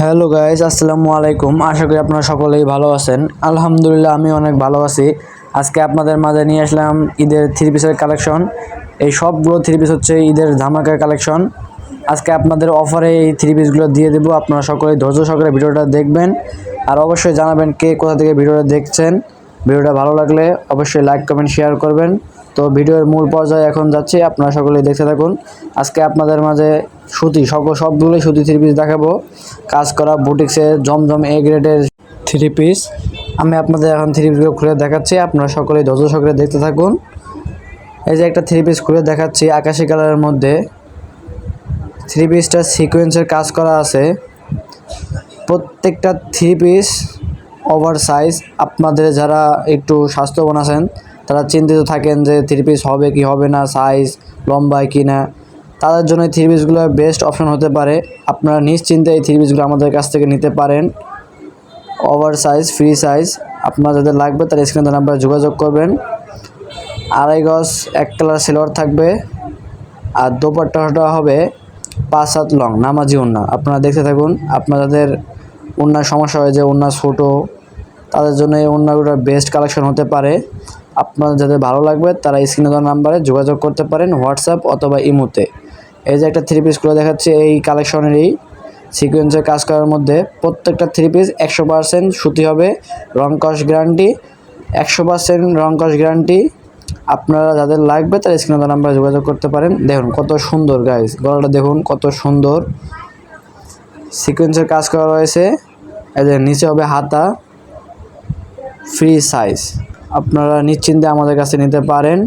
Hello guys, আসসালামু আলাইকুম। আশা করি আপনারা সকলেই ভালো আছেন। আলহামদুলিল্লাহ, আমি অনেক ভালো আছি। আজকে আপনাদের মাঝে নিয়ে আসলাম ঈদের থ্রি পিসের কালেকশন। এই সবগুলো থ্রি পিস হচ্ছে ঈদের ধামাকা কালেকশন। আজকে আপনাদের অফারে এই থ্রি পিসগুলো দিয়ে দেবো। আপনারা সকলেই ধৈর্য সহকারে ভিডিওটা দেখবেন আর অবশ্যই জানাবেন কে কোথা থেকে ভিডিওটা দেখছেন। ভিডিওটা ভালো লাগলে অবশ্যই লাইক কমেন্ট শেয়ার করবেন। তো ভিডিওর মূল পর্যায়ে এখন যাচ্ছি, আপনারা সকলেই দেখতে থাকুন। আজকে আপনাদের মাঝে সবগুলোই সুতি থ্রি পিস দেখাবো। কাজ করা বুটিক্সের জমজম এ গ্রেডের থ্রি পিস। আমি আপনাদের এখন থ্রি পিসগুলো খুলে দেখাচ্ছি, আপনারা সকলেই ধৈর্য সহকারে দেখতে থাকুন। এই যে একটা থ্রি পিস খুলে দেখাচ্ছি আকাশি কালারের মধ্যে। থ্রি পিসটা সিকোয়েন্সের কাজ করা আছে। প্রত্যেকটা থ্রি পিস ওভার সাইজ। আপনাদের যারা একটু স্বাস্থ্যবান আছেন তারা চিন্তিত থাকেন যে থ্রি পিস হবে কি হবে না, সাইজ লম্বায় কি না, তাদের জন্য এই থ্রি পিসগুলো বেস্ট অপশন হতে পারে। আপনারা নিশ্চিন্তে এই থ্রি পিসগুলো আমাদের কাছ থেকে নিতে পারেন। Over size, free size. আপনার যাদের লাগবে তারা স্ক্রিনে নাম্বারে যোগাযোগ করবেন। 2.5 গজ এক কালার সিলভার থাকবে আর দোপাট্টাটা হবে 5 হাত লং নামাজি ওড়না। আপনারা দেখতে থাকুন। আপনার যাদের ওড়নার সমস্যা হয় যে ওড়না ছোটো, তাদের জন্য এই ওড়নাগুলোর বেস্ট কালেকশন হতে পারে। আপনার যাদের ভালো লাগবে তারা স্ক্রিনে দেওয়া নাম্বারে যোগাযোগ করতে পারেন হোয়াটসঅ্যাপ অথবা ইমোতে। এই যে একটা থ্রি পিস করে দেখাচ্ছি এই কালেকশনেরই সিকোয়েন্সের কাজ করার মধ্যে। প্রত্যেকটা থ্রি পিস 100% সুতি হবে, রং কস গ্যারান্টি, 100% রং কস গ্যারান্টি। আপনারা যাদের লাগবে তারা স্ক্রিনে দেওয়া নাম্বারে যোগাযোগ করতে পারেন। দেখুন কত সুন্দর গাইস, গলাটা দেখুন কত সুন্দর সিকোয়েন্সের কাজ করা রয়েছে। এই যে নিচে হবে হাতা, ফ্রি সাইজ। আপনারা নিশ্চিন্তে আমাদের কাছে নিতে পারেন।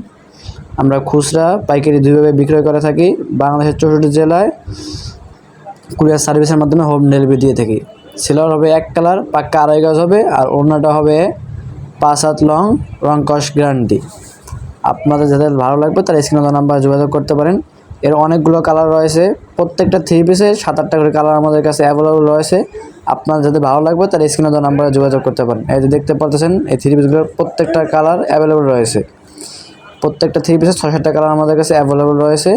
আমরা খুচরা পাইকারি দুইভাবে বিক্রয় করে থাকি। বাংলাদেশের 64 জেলায় কুরিয়ার সার্ভিসের মাধ্যমে হোম ডেলিভারি দিয়ে থাকি। সিলভার হবে এক কালার, পাক্কা 2.5 গজ হবে আর ওড়নাটা হবে 5 হাত লং, রং কস গ্যারান্টি। আপনাদের যাদের ভালো লাগবে তারা স্ক্রিনে দেওয়া নাম্বারে যোগাযোগ করতে পারেন। এর অনেকগুলো কালার রয়েছে। প্রত্যেকটা থ্রি পিসে 7-8টা করে কালার আমাদের কাছে অ্যাভেলেবল রয়েছে। আপনার যাদের ভালো লাগবে তারা স্ক্রিনে দেওয়া নাম্বারে যোগাযোগ করতে পারেন। এই যে দেখতে পাচ্ছেন এই থ্রি পিসগুলোর প্রত্যেকটা কালার অ্যাভেলেবল রয়েছে। প্রত্যেকটা থ্রি পিসে 6-7টা কালার আমাদের কাছে অ্যাভেলেবল রয়েছে।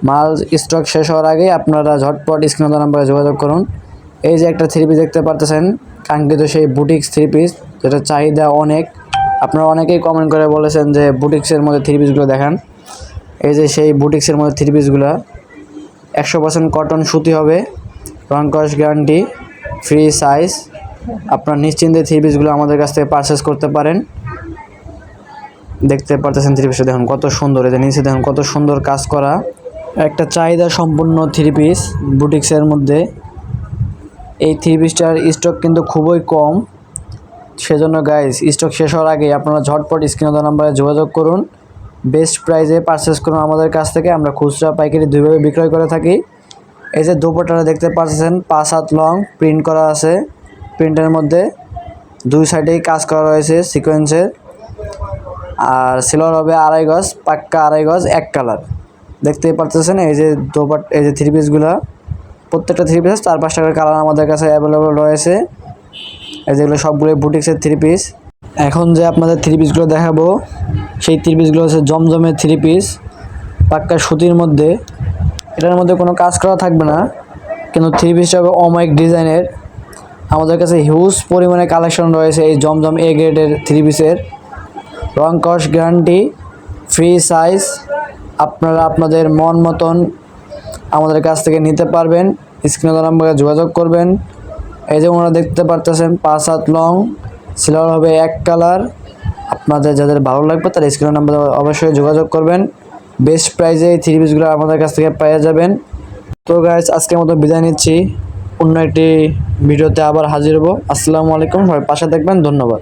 মাল স্টক শেষ হওয়ার আগেই আপনারা ঝটপট স্ক্রিনে দেওয়া নাম্বারে যোগাযোগ করুন। এই যে একটা থ্রি পিস দেখতে পাচ্ছেন, কাঙ্ক্ষিত সেই বুটিক্স থ্রি পিস, যেটা চাহিদা অনেক। আপনারা অনেকেই কমেন্ট করে বলেছেন যে বুটিক্সের মধ্যে থ্রি পিসগুলো দেখান। এই যে সেই বুটিক্সের মধ্যে থ্রি পিসগুলো 100% কটন সুতি হবে, রং কস গ্যারান্টি, ফ্রি সাইজ। আপনারা নিশ্চিন্তে থ্রি পিসগুলো আমাদের কাছ থেকে পারচেস করতে পারেন। দেখতে পারতেছেন থ্রি পিসটা দেখুন কত সুন্দর। এই যে নিচে দেখুন কত সুন্দর কাজ করা একটা চাহিদা সম্পূর্ণ থ্রি পিস বুটিক্সের মধ্যে। এই থ্রি পিসটার স্টক কিন্তু খুবই কম, সেজন্য গাইস স্টক শেষ হওয়ার আগে আপনারা ঝটপট স্ক্রিনে দেওয়া নাম্বারে যোগাযোগ করুন। বেস্ট প্রাইসে পারচেস করুন আমাদের কাছ থেকে। আমরা খুচরা পাইকারি দুইভাবে বিক্রয় করে থাকি। এই যে দোপাট্টাটা দেখতে পাচ্ছেন 5 হাত লং প্রিন্ট করা আছে। প্রিন্টের মধ্যে দুই সাইডেই কাজ করা রয়েছে সিকোয়েন্সের। আর সিলভার হবে 2.5 গজ, পাক্কা 2.5 গজ এক কালার। দেখতেই পারতেছেন এই যে এই যে থ্রি পিসগুলো, প্রত্যেকটা থ্রি পিস 4-5টা করে কালার আমাদের কাছে অ্যাভেলেবল রয়েছে। এই যেগুলো সবগুলো বুটিক্সের থ্রি পিস। এখন যে আপনাদের থ্রি পিসগুলো দেখাবো সেই থ্রি পিসগুলো হচ্ছে জমজমের থ্রি পিস, পাক্কা সুতির মধ্যে। এটার মধ্যে কোনো কাজ করা থাকবে না, কিন্তু থ্রি পিসটা হবে অমাইক ডিজাইনের। আমাদের কাছে হিউজ পরিমাণে কালেকশন রয়েছে এই জমজম এ গ্রেডের থ্রি পিসের। রং কস গ্যারান্টি, ফ্রি সাইজ। আপনারা আপনাদের মন মতন আমাদের কাছ থেকে নিতে পারবেন। স্ক্রিনে দেওয়া নাম্বারে যোগাযোগ করবেন। এই যে ওনারা দেখতে পারতেছেন 5 হাত লং, সিলভার হবে এক কালার। আপনাদের যাদের ভালো লাগবে তারা স্ক্রিনে নাম্বারে অবশ্যই যোগাযোগ করবেন। বেস্ট প্রাইসে এই থ্রি পিসগুলো আমাদের কাছ থেকে পেয়ে যাবেন। তো গাইস আজকের মতো বিদায় নিচ্ছি, অন্য একটি ভিডিওতে আবার হাজির হব। আসসালামু আলাইকুম, সবাই পাশে থাকবেন, ধন্যবাদ।